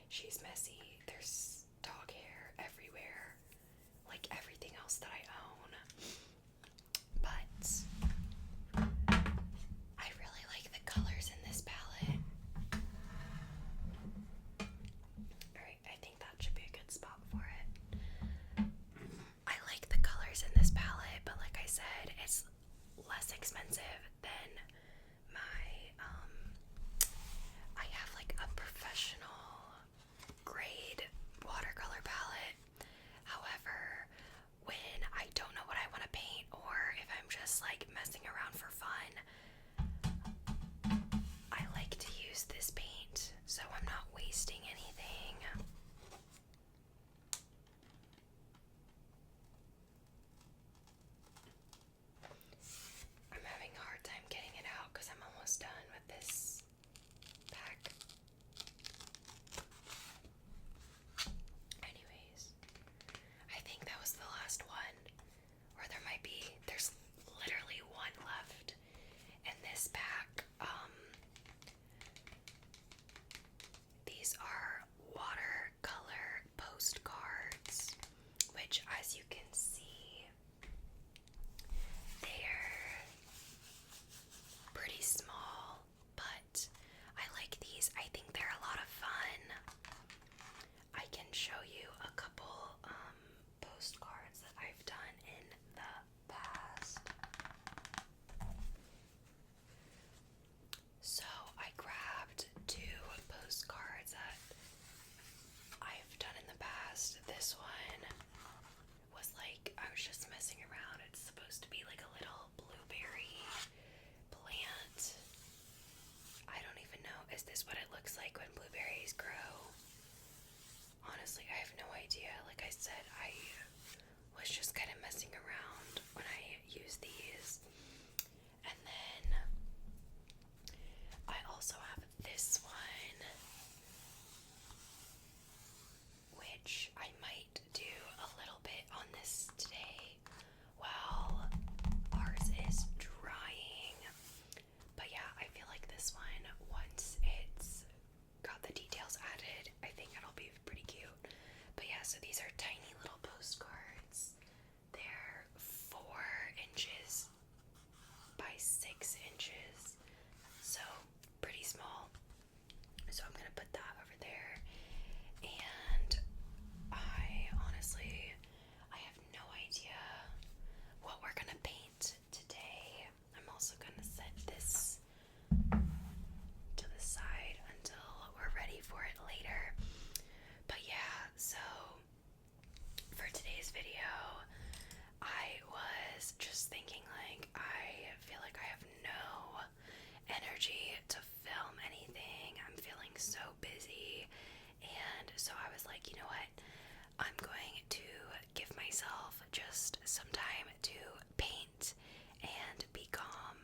She's messy. There's dog hair everywhere, like everything else that I own. But I really like the colors in this palette. Alright, I think that should be a good spot for it. I like the colors in this palette, but like I said, it's less expensive than my, I have like a professional grade watercolor palette. However, when I don't know what I want to paint, or if I'm just like messing around for fun, I like to use this paint so I'm not wasting anything. I'm having a hard time getting it out because I'm almost done with this pack. Anyways, I think that was the last one. Or there's literally one left in this pack. These are watercolor postcards, which, as you can see, they're pretty small, but I like these. I think they're a lot of fun. I can show you a couple postcards that I've done in the past. So I grabbed two postcards that I've done in the past. This one was like, I was just messing around. It's supposed to be like a little blueberry plant. I don't even know. Is this what it looks like when blueberries grow? Honestly, I have no idea. Like I said, I was just kind of messing around when I used these. And then I also have this one, which I might do a little bit on this today while ours is drying. But yeah, I feel like this one, once it's got the details added, I think it'll be pretty cute. But yeah, so these are tiny little postcards. They're 4 inches by 6 inches, so pretty small. So I'm gonna put that over there. And I honestly, I have no idea what we're gonna paint today. I'm also gonna set this to the side until we're ready for it later. But yeah, so for today's video, I was just thinking, like, I feel like I have no energy to film anything. I'm feeling so busy. And so I was like, you know what? I'm going to give myself just some time to paint and be calm.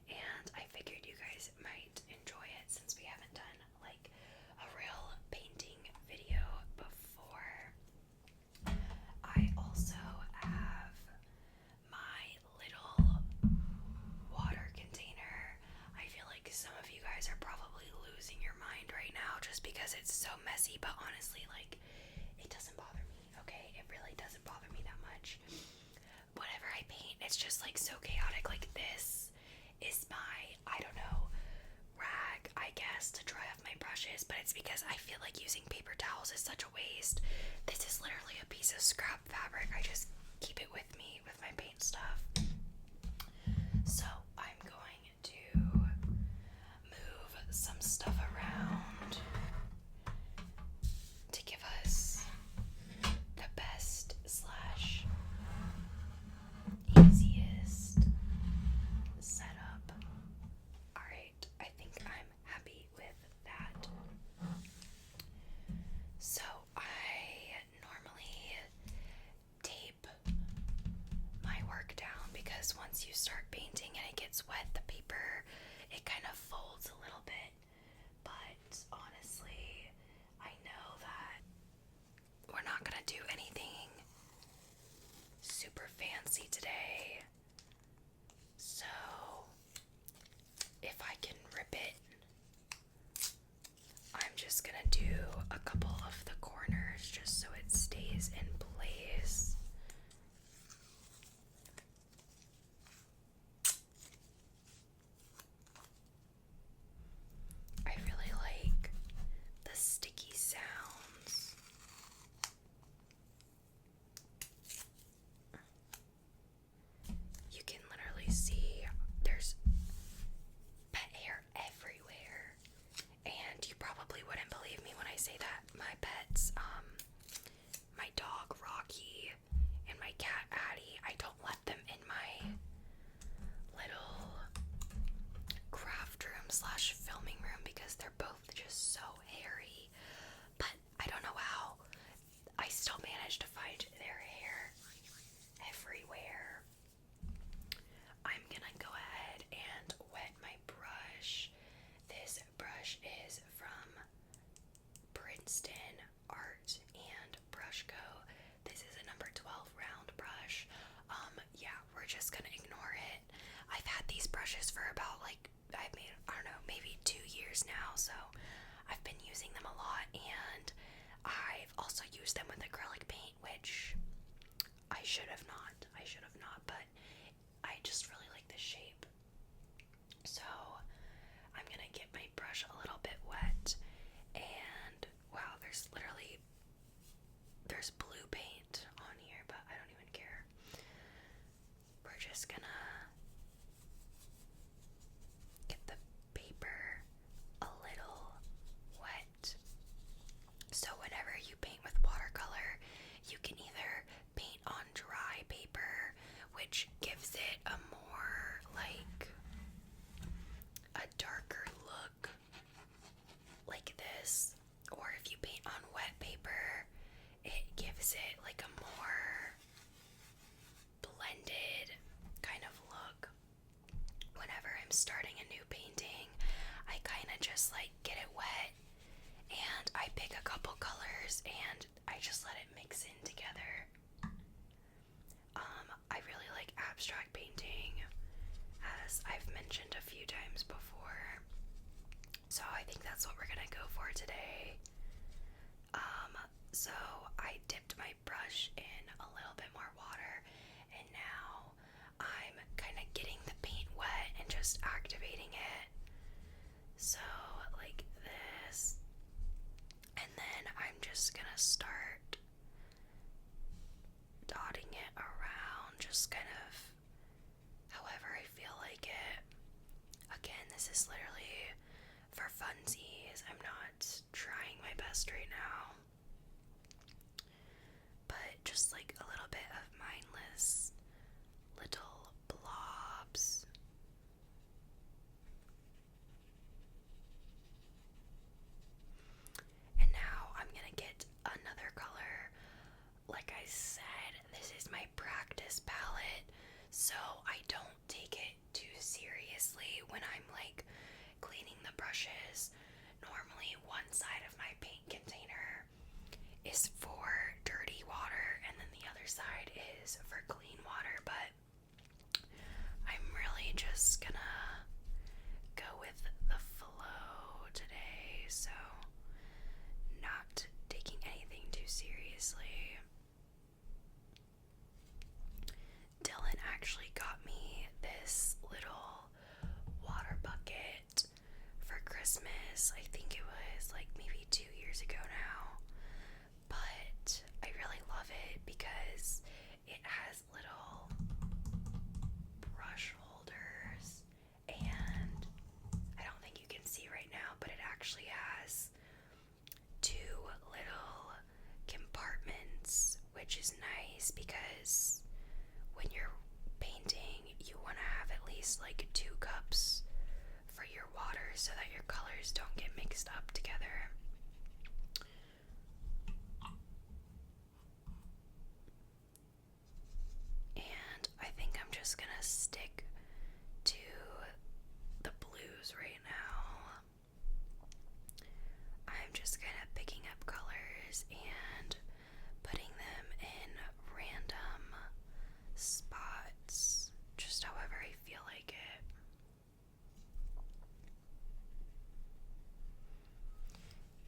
And I figured you guys might enjoy it since we haven't done like a real painting video before. I also have my little water container. I feel like some of you guys are probably losing your mind right now just because it's so messy, but honestly, like, it doesn't bother me, okay? It really doesn't bother me that much. Whatever I paint, it's just like so chaotic. Like, this is my, I don't know, rag, I guess, to dry off my brushes, but it's because I feel like using paper towels is such a waste. This is literally a piece of scrap fabric. I just keep it with me with my paint stuff. So I'm going to move some stuff around to give us the best slash easiest setup. Alright, I think I'm happy with that. So I normally tape my work down because once you start painting and it gets say that my pets, my dog Rocky and my cat Addie, I don't let them in my little craft room slash filming room because they're both just so hairy. But I don't know how I still manage to find their hair everywhere. I'm gonna go ahead and wet my brush. This brush is from Princeton Art and Brush Co. This is a number 12 round brush. Yeah, we're just gonna ignore it. I've had these brushes for about I don't know, maybe 2 years now, so I've been using them a lot, and I've also used them with acrylic paint, which I should have not, but I just really like the shape. So I'm gonna get my brush a little bit wet, and wow, there's blue paint on here, but I don't even care. We're just gonna get the paper a little wet. So whenever you paint with watercolor, you can either paint on dry paper, which gives it a more a darker look like this, or if you paint on wet paper, it gives it a more blended kind of look. Whenever I'm starting a new painting, I kind of just get it wet, and I pick a couple colors and I just let it mix in together. I really like abstract painting, as I've mentioned a few times before, so I think that's what we're gonna go for today. So I dipped my brush in a little bit more water, and now I'm kind of getting the paint wet and just activating it. So like this, and then I'm just gonna start dotting it around, just kind of however I feel like it. Again, this is literally for funsies. I'm not trying my best right now, but just a little bit of mindless little blobs. And now I'm gonna get another color. Like I said, this is my practice palette, so I don't take it too seriously when I'm cleaning the brushes. Normally one side of my paint container is for dirty water, and then the other side is for clean water, but I'm really just gonna go with the flow today, so not taking anything too seriously. Dylan actually got me this little water bucket for Christmas. I think it was maybe 2 years ago now, but I really love it because it has little brush holders, and I don't think you can see right now, but it actually has 2 little compartments, which is nice because when you're painting, you want to have at least 2 cups for your water so that your colors don't get mixed up together. And I think I'm just gonna stick to the blues right now. I'm just kind of picking up colors and putting them in random spots, just however I feel like it.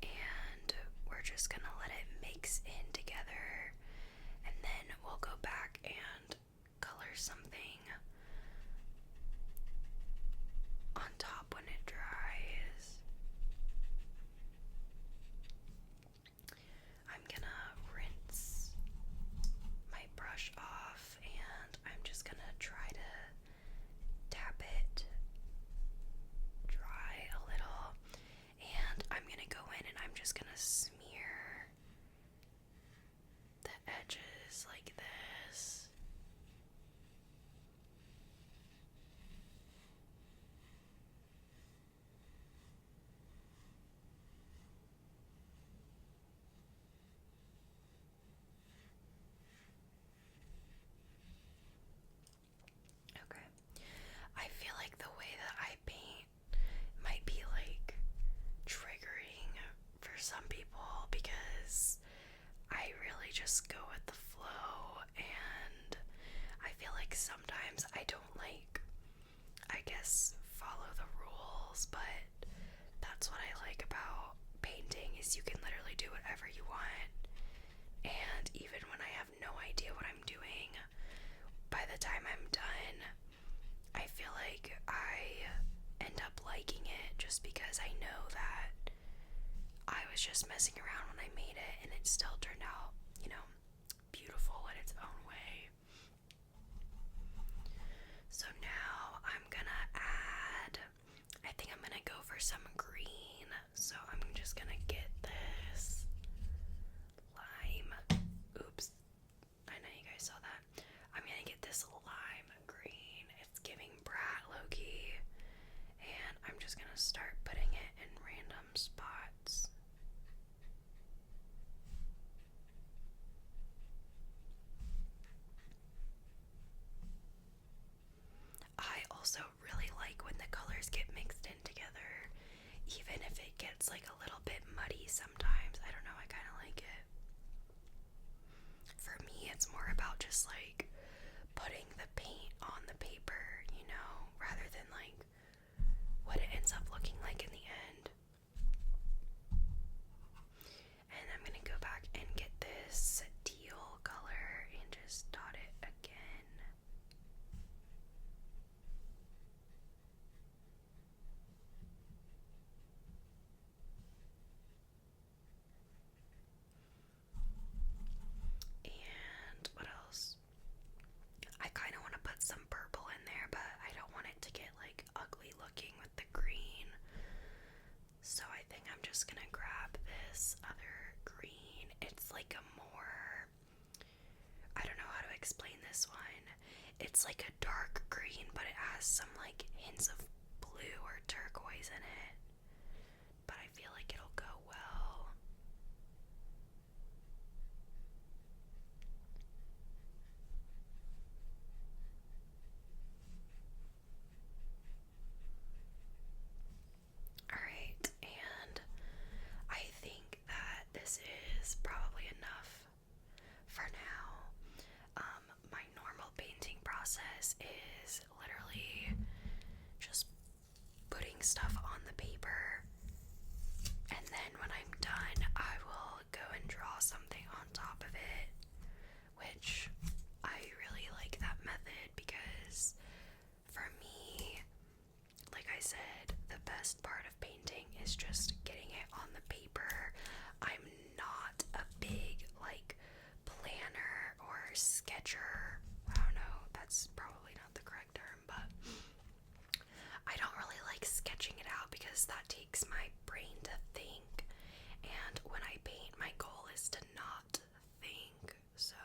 And we're just gonna let it mix in together, and then we'll go back and color something on top when it dries. I'm gonna because I really just go with the flow, and I feel like sometimes I don't I guess, follow the rules, but that's what I like about painting is you can literally do whatever you want. And even when I have no idea what I'm doing, by the time I'm done, I feel like I end up liking it just because I know that I was just messing around when I made it and it still turned out, beautiful in its own way. So now I'm gonna I think I'm gonna go for some green. So I'm just gonna get this lime. Oops. I know you guys saw that. I'm gonna get this lime green. It's giving brat Loki. And I'm just gonna start putting it in random spots. I also really like when the colors get mixed in together, even if it gets like a little bit muddy sometimes. I don't know, I kind of like it. For me, it's more about just like putting the paint on the paper, rather than like what it ends up looking like in the end. And I'm gonna go back and get this teal color and just dot it again. And what else? I kind of want to put some purple in there, but I don't want it to get like ugly looking with the green. So I think I'm just gonna grab this other green. It's like a more, I don't know how to explain this one. It's like a dark green, but it has some like hints of blue or turquoise in it. But I feel like it'll go well. Alright, and I think that this is probably enough for now. My normal painting process is literally just putting stuff on the paper, and then when I'm done, I will go and draw something on top of it, which I really like that method because for me, like I said, the best part of painting is just getting it on the paper. I'm not a big planner or sketcher. I don't know, that's probably not the correct term, but I don't really like sketching it out because that takes my brain to think, and when I paint, my goal is to not think. So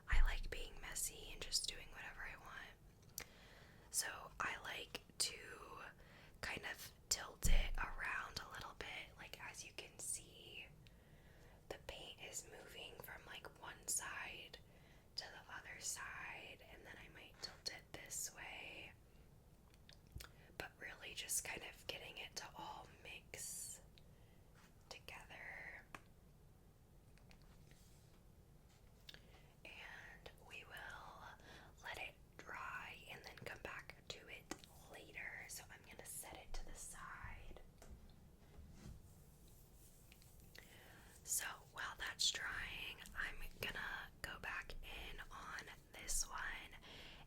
I like being messy and just doing whatever I want. So I like to kind of tilt it around a little bit. Like, as you can see, the paint is moving from like one side to the other side, and then I might tilt it this way, but really just kind of getting it to all mix together. And we will let it dry and then come back to it later. So I'm gonna set it to the side. So while that's drying, I'm gonna go back in on this one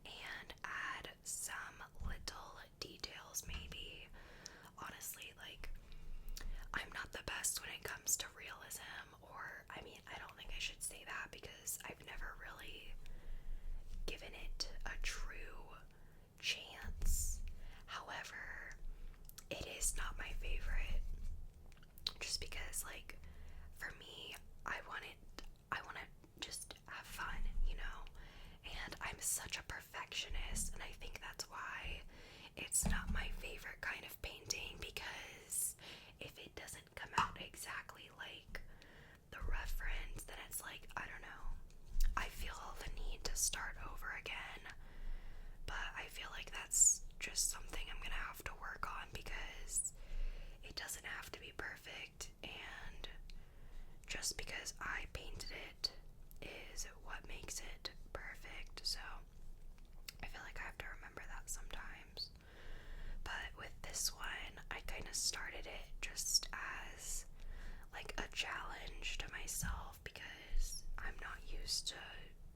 and add some little details maybe. Honestly, I'm not the best when it comes to realism, or I don't think I should say that because I've never really given it a true chance. However, it is not my favorite just because for me, I want to just have fun, and I'm such a perfectionist, and I think that's why it's not my favorite kind of painting, because if it doesn't come out exactly like the reference, then it's I don't know, I feel the need to start over again. But I feel like that's just something I'm gonna have to work on because it doesn't have to be perfect, and just because I painted it is what makes it perfect. So I feel like I have to remember that sometimes. But with this one, I kind of started it just as like a challenge to myself because I'm not used to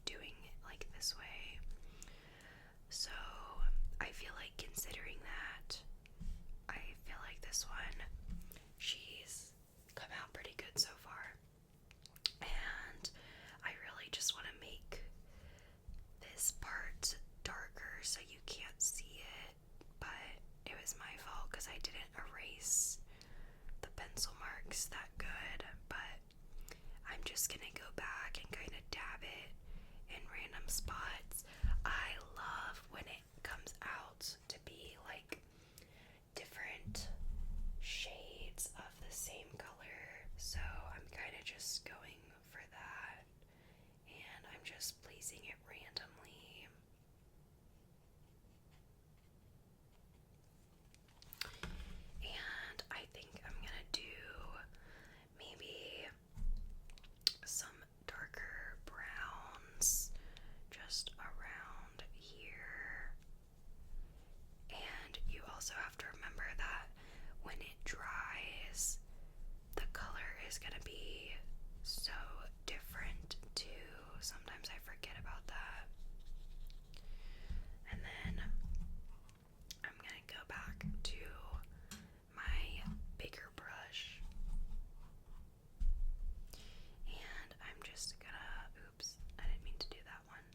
doing it like this way. So I feel like considering that, I feel like this one, she's come out pretty good so far. And I really just want to make this part darker so you can't see it, but it was my fault because I didn't erase the pencil marks that good. But I'm just gonna go back and kind of dab it in random spots. I love when it comes out to be like different shades of the same color, so I'm kind of just going for that, and I'm just placing it randomly. And I think I'm gonna do maybe some darker browns just around here. And you also have to remember that when it dries, the color is going to be so different too. Sometimes I forget about that. And then I'm going to go back to my bigger brush. And I'm just gonna, oops, I didn't mean to do that one.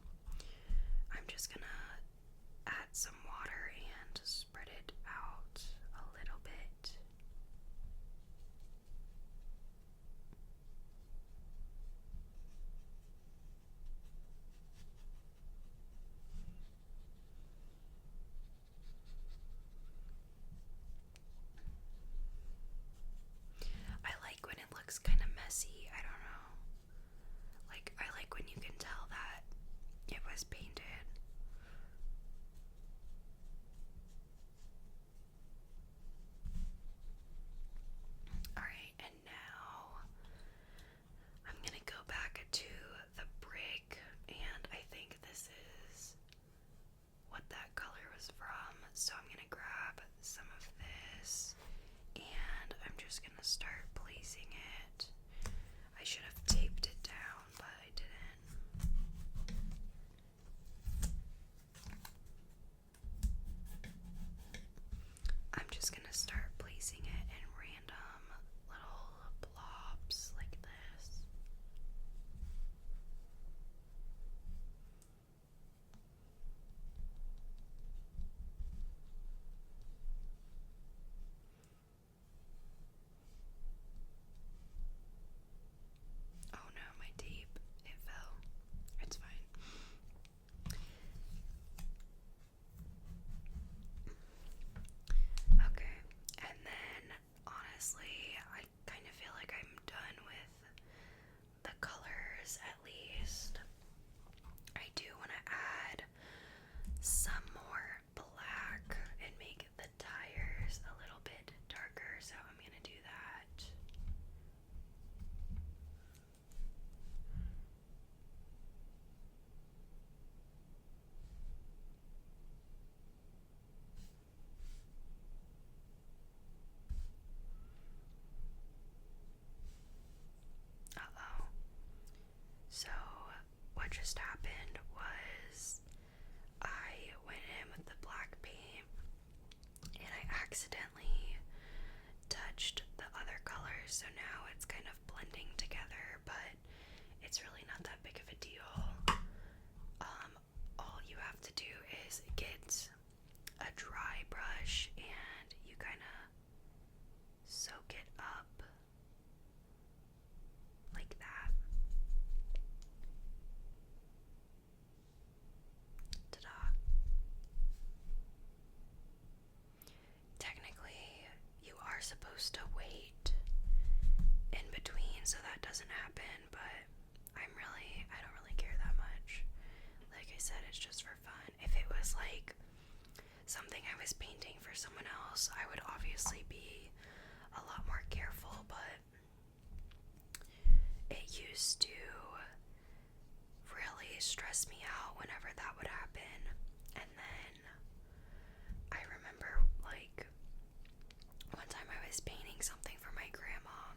I'm just gonna add some water and spread it out a little bit. I like when it looks kind of messy. I don't know. Like, I like when you can tell that it was painted. Alright, and now I'm gonna go back to the brick, and I think this is what that color was from. So I'm gonna grab some of this, and I'm just gonna start placing it. I should have taped it down, but I didn't. I'm just gonna start placing it in random little blobs like this. Oh no, my tape, it fell. It's fine. Okay, and then honestly, I kind of feel like I'm done with the colors at least. I do want to add some more black and make the tires a little bit darker, so I'm going to do that. Uh-oh. So, what just happened was I went in with the black paint and I accidentally touched the other colors, so now it's kind of blending together, but it's really not that big of a deal. All you have to do is get a dry brush and you kind of soak it up like that. Ta-da. Technically, you are supposed to wait in between so that doesn't happen, but I don't really care that much. Like I said, it's just for fun. If it was like something I was painting for someone else, I would obviously be a lot more careful, but used to really stress me out whenever that would happen. And then I remember, like, one time I was painting something for my grandma,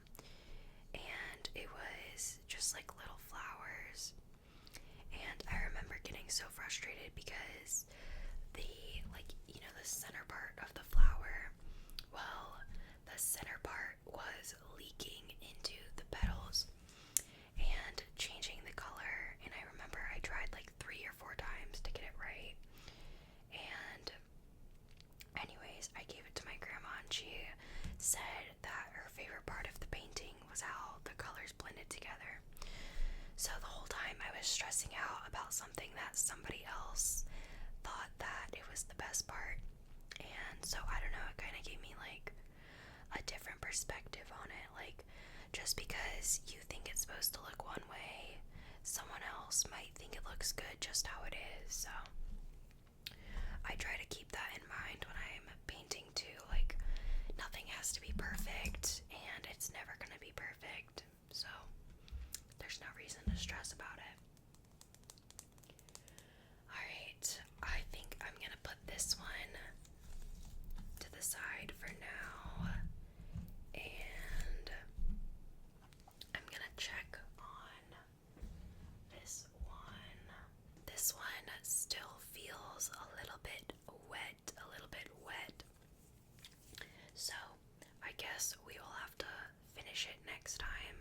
and it was just like little flowers. And I remember getting so frustrated because the, like, you know, the center part of the flower, well, the center part was leaking into the petals and changing the color. And I remember I tried like 3 or 4 times to get it right. And anyways, I gave it to my grandma, and she said that her favorite part of the painting was how the colors blended together. So the whole time I was stressing out about something that somebody else thought that it was the best part. And so I don't know, it kind of gave me like a different perspective on it. Like, just because you think it's supposed to look one way, someone else might think it looks good just how it is. So I try to keep that in mind when I'm painting too. Like, nothing has to be perfect, and it's never gonna be perfect. So there's no reason to stress about it. Alright, I think I'm gonna put this one to the side for now, and I'm gonna check on this one. This one still feels a little bit wet. So I guess we will have to finish it next time.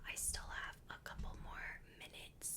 I still have a couple more minutes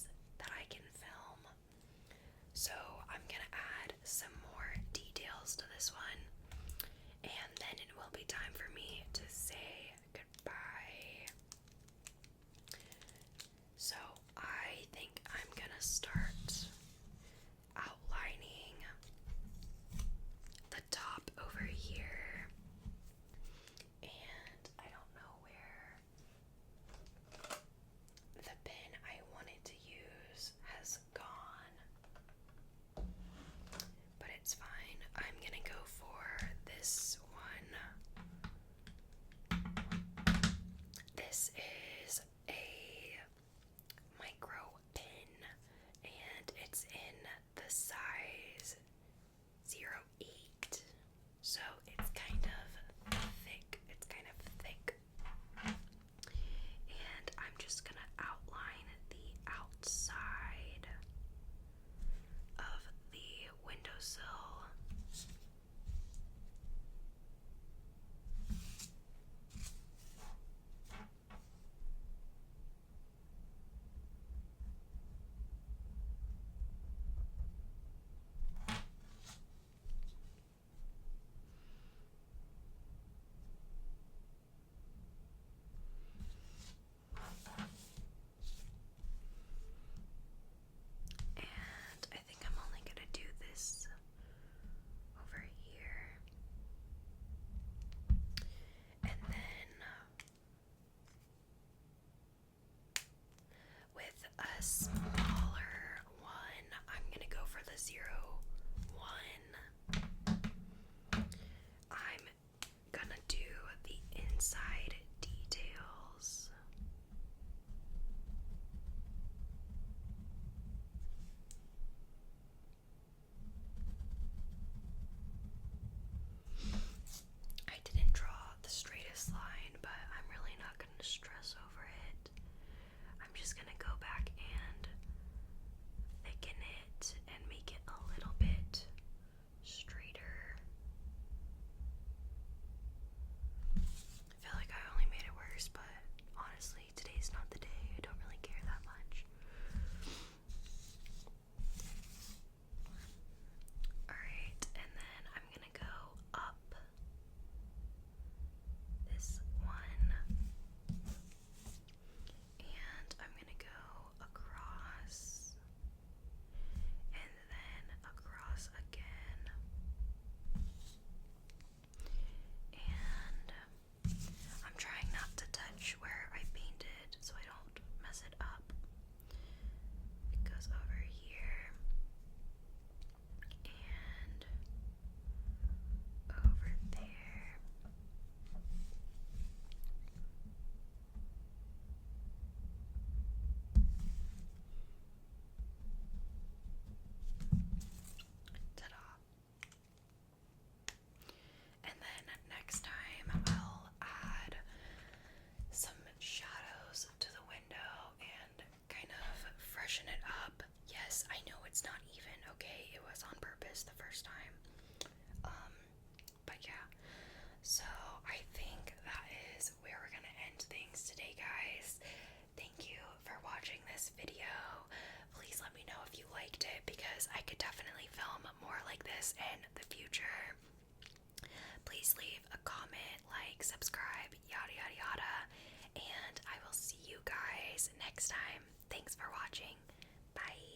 like this in the future. Please leave a comment, like, subscribe, yada yada yada, and I will see you guys next time. Thanks for watching. Bye.